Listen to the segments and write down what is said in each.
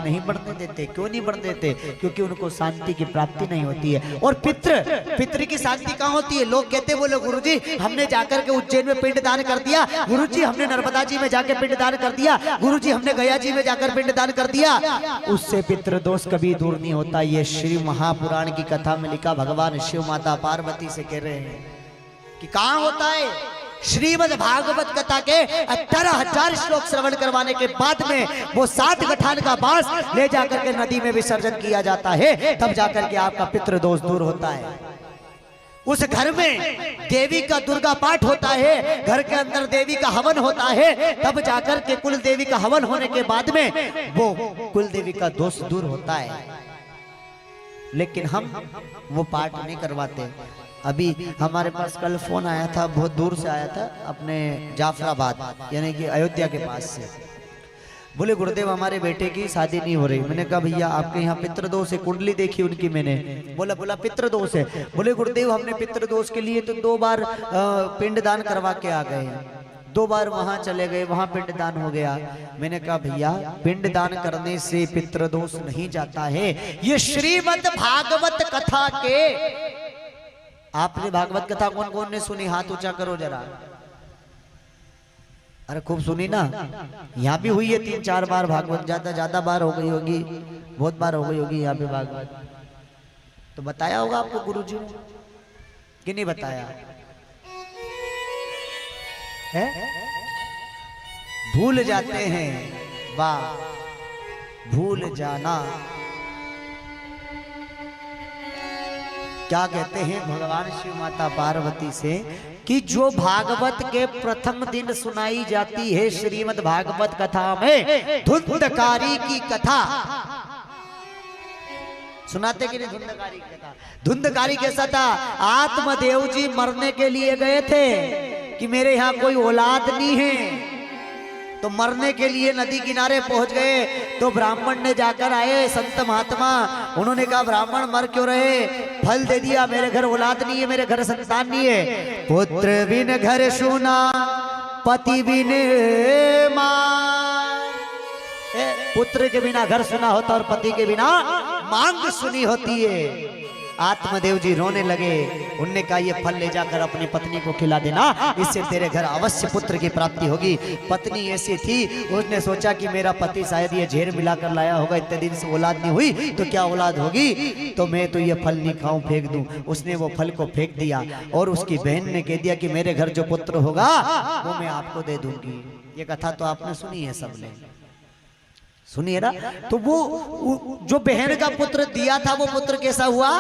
नहीं बढ़ने देते। क्यों नहीं बढ़ने देते? क्योंकि उनको शांति की प्राप्ति नहीं होती है। और पितृ की शांति कहाँ होती है? लोग कहते बोले गुरुजी हमने जाकर के उज्जैन में पिंड दान कर दिया, गुरुजी हमने नर्मदा जी में जाकर पिंड दान कर दिया, गुरुजी हमने गया जी में जाकर पिंड दान कर दिया, उससे पितृ दोष कभी दूर नहीं होता। ये श्री महापुराण की कथा में लिखा भगवान शिव माता पार्वती से कह रहे हैं कि कहां होता है। श्रीमद् भागवत कथा के 18,000 श्लोक श्रवण करवाने के बाद में वो 7 गठान का बांस ले जाकर के नदी में विसर्जन किया जाता है, तब जाकर के आपका पितृ दोष दूर होता है। उस घर में देवी का दुर्गा पाठ होता है, घर के अंदर देवी का हवन होता है, तब जाकर के कुल देवी का हवन होने के बाद में वो कुल देवी का दोष दूर होता है। लेकिन हम वो पाठ नहीं करवाते। अभी हमारे पास कल फोन आया था, बहुत दूर से आया था, अपने जाफराबाद यानी कि अयोध्या के पास से। बोले गुरुदेव हमारे बेटे की शादी नहीं हो रही। मैंने कहा भैया आपके यहाँ पितृदोष है, कुंडली देखी उनकी मैंने। बोला पितृदोष है। बोले गुरुदेव हमने पितृदोष के लिए तो 2 बार पिंडदान करवा के आ गए, 2 बार वहां चले गए, वहां पिंडदान हो गया। मैंने कहा भैया पिंडदान करने से पितृदोष नहीं जाता है। ये श्रीमद् भागवत कथा के, आपने भागवत कथा कौन कौन ने सुनी? हाथ ऊंचा करो जरा। अरे खूब सुनी ना। यहाँ भी हुई है 3-4 बार भागवत, ज्यादा बार हो गई होगी, बहुत बार हो गई होगी यहाँ पे भागवत। तो बताया होगा आपको गुरुजी ने कि नहीं बताया है? भूल जाते हैं, वाह भूल जाना। क्या कहते हैं भगवान शिव माता पार्वती से कि जो भागवत के प्रथम दिन सुनाई जाती है श्रीमद् भागवत कथा में, धुंधकारी की कथा सुनाते कि नहीं? धुंधकारी की कथा, धुंधकारी कैसा था? आत्मदेव जी मरने के लिए गए थे कि मेरे यहाँ कोई औलाद नहीं है, तो मरने के लिए नदी किनारे पहुंच गए। तो ब्राह्मण ने जाकर आए, संत महात्मा, उन्होंने कहा ब्राह्मण मर क्यों रहे? फल दे दिया, मेरे घर औलाद नहीं है, मेरे घर संतान नहीं है। पुत्र बिन घर सुना, पति बिन मां। पुत्र के बिना घर सुना होता और पति के बिना मांग सुनी होती है। आत्मदेव जी रोने लगे। उनने कहा ये फल ले जाकर अपनी पत्नी को खिला देना, इससे तेरे घर अवश्य पुत्र की प्राप्ति होगी। पत्नी ऐसी थी, उसने सोचा कि मेरा पति शायद ये जहर मिलाकर लाया होगा, इतने दिन से औलाद नहीं हुई तो क्या औलाद होगी, तो मैं तो ये फल नहीं खाऊं, फेंक दूं। उसने वो फल को फेंक दिया और उसकी बहन ने कह दिया कि मेरे घर जो पुत्र होगा वो मैं आपको दे दूंगी। ये कथा तो आपने सुनी है, सबने सुनिए ना। तो वो जो बहन का पुत्र दिया था, वो पुत्र कैसा हुआ?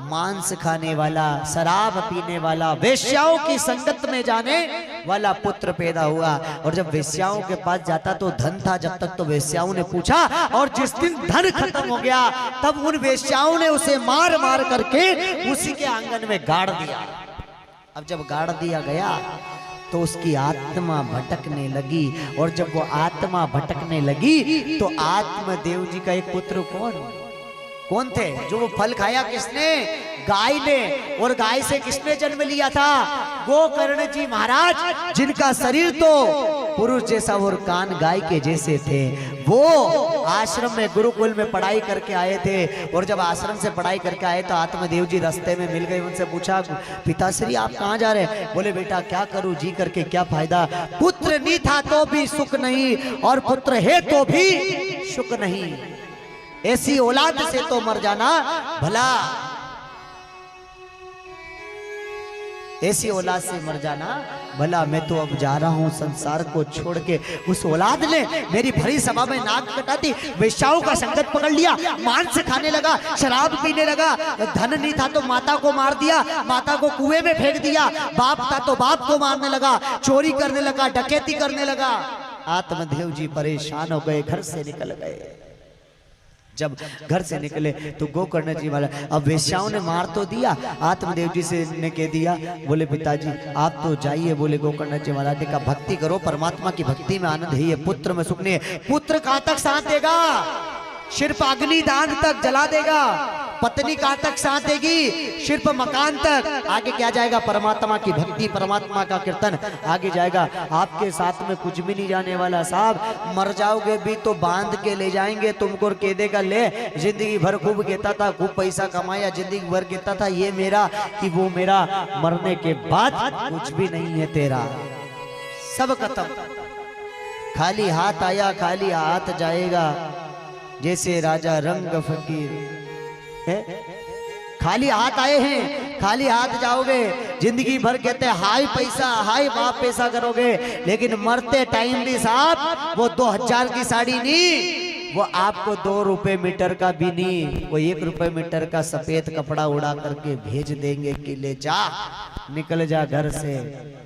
मांस खाने वाला, शराब पीने वाला, वेश्याओं की संगत में जाने वाला पुत्र पैदा हुआ। और जब वेश्याओं के पास जाता तो धन था जब तक, तो वेश्याओं ने पूछा, और जिस दिन धन खत्म हो गया तब उन वेश्याओं ने उसे मार मार करके उसी के आंगन में गाड़ दिया। अब जब गाड़ दिया गया तो उसकी आत्मा भटकने लगी, और जब वो आत्मा भटकने लगी तो आत्मदेव जी का एक पुत्र कौन थे? जो वो फल खाया किसने? गाय ने। और गाय से किसने जन्म लिया था? गोकर्ण जी महाराज, जिनका शरीर तो पुरुष जैसा और कान गाय के जैसे थे। वो आश्रम में गुरुकुल में पढ़ाई करके आए थे, और जब आश्रम से पढ़ाई करके आए तो आत्मदेव जी रास्ते में मिल गए। उनसे पूछा, पिताश्री आप कहाँ जा रहे हैं? बोले बेटा क्या करूं, जी करके क्या फायदा, पुत्र नहीं था तो भी सुख नहीं, और पुत्र है तो भी सुख नहीं। ऐसी औलाद से तो मर जाना भला, ऐसी औलाद से मर जाना भला। मैं तो अब जा रहा हूँ संसार को छोड़ के। उस औलाद ने मेरी भरी सभा में नाक कटा दी, वेश्याओं का संगत पकड़ लिया, मांस खाने लगा, शराब पीने लगा, धन नहीं था तो माता को मार दिया, माता को कुएं में फेंक दिया, बाप था तो बाप को मारने लगा, चोरी करने लगा, डकैती करने लगा। आत्मदेव जी परेशान हो गए, घर से निकल गए। जब घर से निकले तो गोकर्ण जी वाला, अब वेश्याओं ने मार तो दिया, आत्मदेव जी से ने कह दिया, बोले पिताजी आप तो जाइए। बोले गोकर्ण जी महाराज ने कहा भक्ति करो, परमात्मा की भक्ति में आनंद है, ये पुत्र में सुख नहीं है। पुत्र कहां तक साथ देगा? सिर्फ अग्निदान तक जला देगा, पत्नी कहां तक साथ देगी, सिर्फ मकान तक। आगे क्या जाएगा, परमात्मा की भक्ति, परमात्मा का कीर्तन आगे जाएगा। आपके साथ में कुछ भी नहीं जाने वाला साहब। मर जाओगे भी तो बांध के ले जाएंगे तुमको, कह देगा ले जिंदगी भर खूब कहता था, खूब पैसा कमाया, जिंदगी भर कहता था ये मेरा कि वो मेरा, मरने के बाद कुछ भी नहीं है तेरा, सब खत्म। खाली हाथ आया खाली हाथ जाएगा, जैसे राजा रंग फकीर है। खाली हाथ आए हैं खाली हाथ जाओगे। जिंदगी भर कहते हैं हाय पैसा हाय बाप पैसा करोगे, लेकिन मरते टाइम भी साहब वो 2000 की साड़ी नहीं, वो आपको 2 रुपए मीटर का भी नहीं, वो 1 रुपए मीटर का सफेद कपड़ा उड़ा करके भेज देंगे कि ले जा, निकल जा घर से।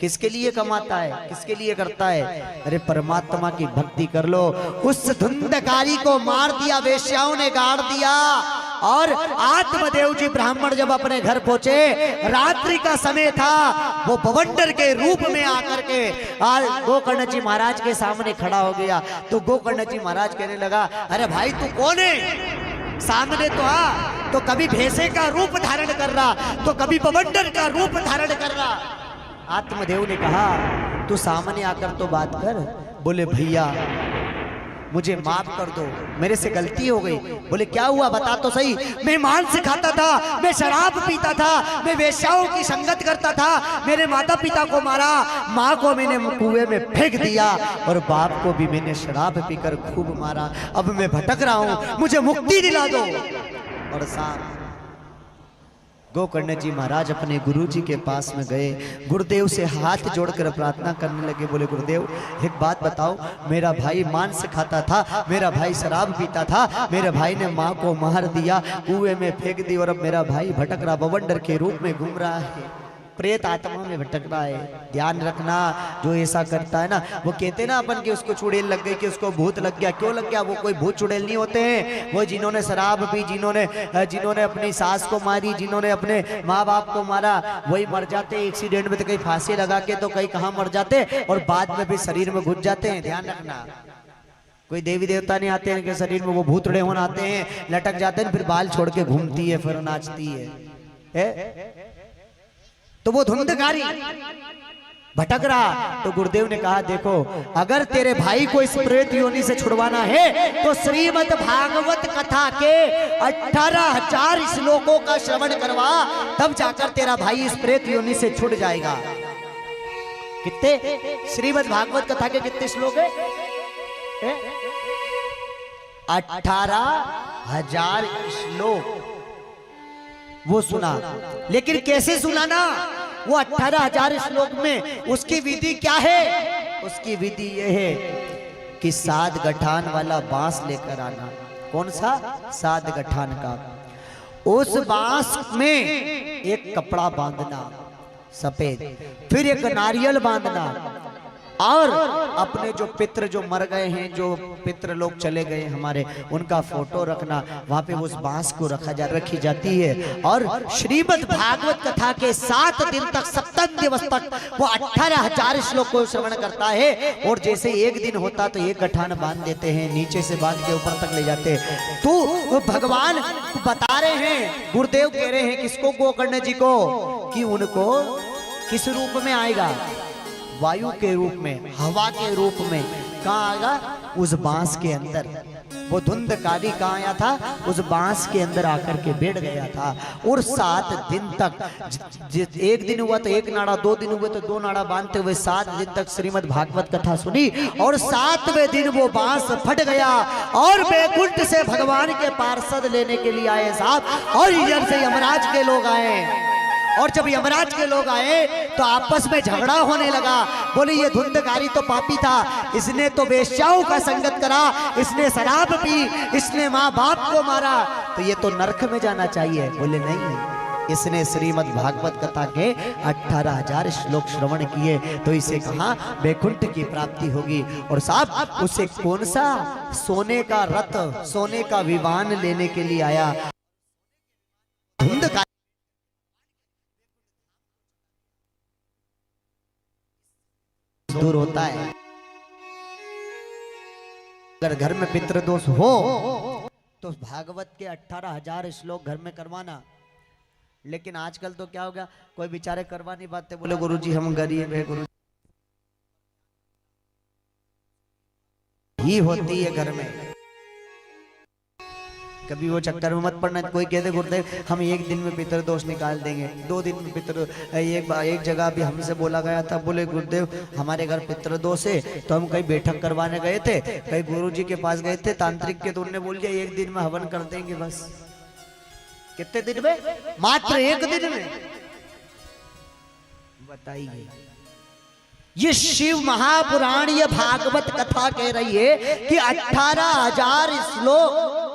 किसके लिए कमाता है, किसके लिए करता है? अरे परमात्मा की भक्ति कर लो। उस धुंधकारी को मार दिया, वेश्याओं ने गाड़ दिया। और आत्मदेव जी ब्राह्मण जब अपने घर पहुंचे, रात्रि का समय था, वो बवंडर के रूप में आकर के गोकर्ण जी महाराज के सामने खड़ा हो गया। तो गोकर्ण जी महाराज कहने लगा, अरे भाई तू कौन है, सामने तो आ। तो कभी भैंसे का रूप धारण कर रहा, तो कभी बवंडर का रूप धारण कर रहा। आत्मदेव ने कहा तू सामने आकर तो बात कर। बोले भैया मुझे माफ कर दो, मेरे से गलती हो गई। बोले क्या हुआ बता तो सही। मैं मांस खाता था, मैं शराब पीता था, मैं वेश्याओं की संगत करता था, मेरे माता पिता को मारा, माँ को मैंने कुएं में फेंक दिया और बाप को भी मैंने शराब पीकर खूब मारा। अब मैं भटक रहा हूँ, मुझे मुक्ति दिला दो। और साहब गोकर्ण जी महाराज अपने गुरु जी के पास में गए, गुरुदेव से हाथ जोड़कर प्रार्थना करने लगे। बोले गुरुदेव एक बात बताओ, मेरा भाई मांस खाता था, मेरा भाई शराब पीता था, मेरे भाई ने माँ को मार दिया, कुएं में फेंक दी, और अब मेरा भाई भटक रहा, बवंडर के रूप में घूम रहा है, प्रेत आत्मा में भटक रहा है। ध्यान रखना, जो ऐसा करता है ना, वो कहते ना अपन कि उसको चुड़ैल लग गई, कि उसको भूत लग गया। क्यों लग गया? वो कोई भूत चुड़ैल नहीं होते हैं, वो जिन्होंने शराब पी, जिन्होंने अपनी सास को मारी, जिन्होंने अपने माँ बाप को मारा, वही मर जाते एक्सीडेंट में, तो कहीं फांसी लगा के, तो कहीं कहाँ मर जाते, और बाद में भी शरीर में घुस जाते हैं। ध्यान रखना, कोई देवी देवता नहीं आते हैं कि शरीर में वो भूतड़े होने आते हैं, लटक जाते हैं, फिर बाल छोड़ के घूमती है, फिर नाचती है। तो वो धुंधकारी भटक रहा। तो गुरुदेव ने कहा देखो, अगर तेरे भाई को इस प्रेत योनि से छुड़वाना है तो श्रीमद् भागवत कथा के 18,000 श्लोकों का श्रवण करवा, तब जाकर तेरा भाई इस प्रेत योनि से छुट जाएगा। कितने श्रीमद् भागवत कथा के कितने श्लोक है? 18,000 श्लोक वो सुना। लेकिन कैसे सुना ना, वो 18,000 श्लोक में उसकी विधि क्या है? उसकी विधि ये है कि 7 गठान वाला बांस लेकर आना। कौन सा? 7 गठान का। उस बांस में एक कपड़ा बांधना सफेद, फिर एक नारियल बांधना, और अपने जो पितृ जो मर गए हैं, जो पितृ लोग चले गए हमारे, उनका फोटो रखना। वहां पे उस बांस को रखी जाती है, और श्रीमद् भागवत कथा के 7 दिन तक, सप्तम दिवस तक वो 18,000 श्लोक को श्रवण करता है। और जैसे एक दिन होता तो एक गठान बांध देते हैं, नीचे से बांध के ऊपर तक ले जाते हैं। तो भगवान बता रहे हैं, गुरुदेव कह रहे हैं किसको? गोकर्ण जी को, कि उनको किस रूप में आएगा? वायु के रूप में, हवा के रूप में। कहाँ आएगा? उस बांस के अंदर। वो धुंधकारी कहाँ आया था? उस बांस के अंदर आकर के बैठ गया था। और 7 दिन तक, एक दिन हुआ तो एक नाड़ा, 2 दिन हुए तो 2 नाड़ा बांधते हुए 7 दिन तक श्रीमद् भागवत कथा सुनी। और 7वें दिन वो बांस फट गया और बैकुंठ से भगवान के पार्षद लेने के लिए आए साहब, और इधर से यमराज के लोग आए। और जब यमराज के लोग आए तो आपस में झगड़ा होने लगा। बोले ये धुंधकारी तो पापी था, इसने तो वेश्याओं का संगत करा, इसने शराब पी, इसने माँ बाप को मारा, तो ये तो नरक में जाना चाहिए। बोले नहीं, इसने श्रीमद् भागवत कथा के 18,000 श्लोक श्रवण किए, तो इसे कहा बैकुंठ की प्राप्ति होगी। और साहब उसे कौन सा? सोने का रथ, सोने का विमान लेने के लिए आया। धुंधकारी दूर होता है। अगर घर में पितृदोष हो तो भागवत के 18,000 श्लोक घर में करवाना। लेकिन आजकल तो क्या हो गया, कोई बेचारे करवा नहीं पाते, बोले गुरुजी हम गरीब है, गुरु ही होती है घर में। कभी वो चक्कर में मत पड़ना। कोई कहते गुरुदेव हम एक दिन में पितृदोष निकाल देंगे, 2 दिन में पितृ एक जगह भी हमसे बोला गया था, बोले गुरुदेव हमारे घर पितृदोष है, तो हम कहीं बैठक करवाने गए थे, कहीं गुरुजी के पास गए थे तांत्रिक के, तो उन्होंने बोल दिया 1 दिन में हवन कर देंगे बस। कितने दिन में? मात्र 1 दिन में। बताइए, ये शिव महापुराण ये भागवत कथा कह रही है कि 18,000 श्लोक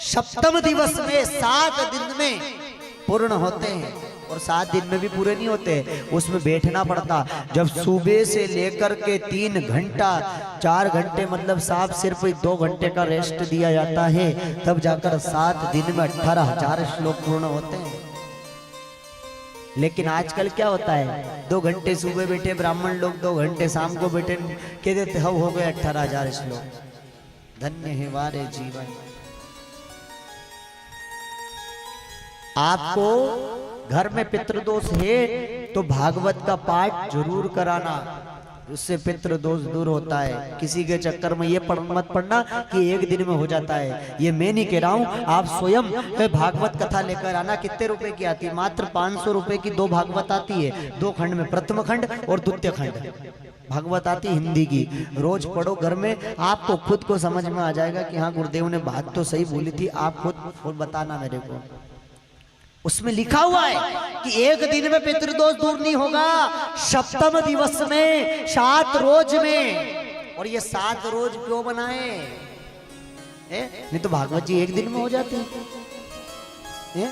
सप्तम दिवस में 7 दिन में पूर्ण होते हैं, और 7 दिन में भी पूरे नहीं होते, उसमें बैठना पड़ता। जब सुबह से लेकर के 3 घंटा 4 घंटे मतलब साफ सिर्फ 2 घंटे का रेस्ट दिया जाता है, तब जाकर 7 दिन में 18,000 श्लोक पूर्ण होते हैं। लेकिन आजकल क्या होता है, 2 घंटे सुबह बैठे ब्राह्मण लोग, 2 घंटे शाम को बैठे, कह देते हम हो गए 18,000 श्लोक। धन्य है वारे जीवन। आपको घर में पितृदोष है तो भागवत का पाठ जरूर कराना, उससे पितृदोष दूर होता है। किसी के चक्कर में ये मत पड़ना कि 1 दिन में हो जाता है, ये मैं नहीं कह रहा हूं, आप स्वयं भागवत कथा लेकर आना। कितने रुपए की आती है? मात्र 500 रुपए की 2 भागवत आती है, 2 खंड में, प्रथम खंड और द्वितीय खंड भागवत आती हिंदी की। रोज पढ़ो घर में, आपको खुद को समझ में आ जाएगा कि हाँ गुरुदेव ने बात तो सही बोली थी। आप खुद बताना मेरे को। उसमें लिखा हुआ है कि 1 दिन में पितृदोष दूर नहीं होगा, सप्तम दिवस में, 7 रोज में। और ये 7 रोज क्यों बनाए? नहीं तो भागवत जी 1 दिन में हो जाती है।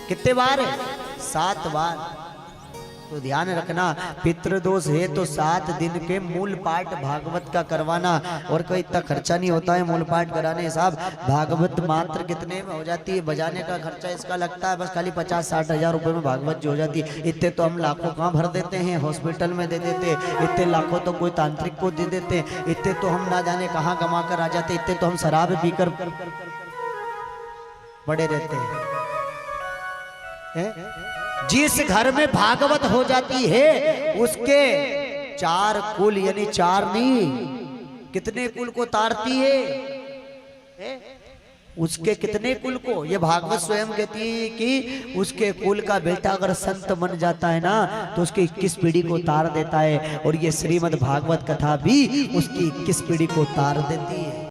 कितने बार है? 7 बार। तो ध्यान रखना, पितृदोष है तो 7 दिन के मूल पाठ भागवत का करवाना। और कोई इतना खर्चा नहीं होता है मूल पाठ कराने साहब। भागवत मात्र कितने में हो जाती है? बजाने का खर्चा इसका लगता है बस खाली 50-60 हजार रुपए में भागवत जी हो जाती है। इतने तो हम लाखों कहाँ भर देते हैं, हॉस्पिटल में दे देते, इतने लाखों तो कोई तांत्रिक को दे देते, इतने तो हम ना जाने कहाँ कमा कर आ जाते, इतने तो हम शराब पीकर पड़े रहते हैं। जिस घर में भागवत हो जाती है उसके 4 कुल, यानी 4 नहीं, कितने कुल को तारती है? उसके कितने कुल को? ये भागवत स्वयं कहती है कि उसके कुल का बेटा अगर संत बन जाता है ना तो उसकी 21 पीढ़ी को तार देता है। और ये श्रीमद् भागवत कथा भी उसकी 21 पीढ़ी को तार देती है।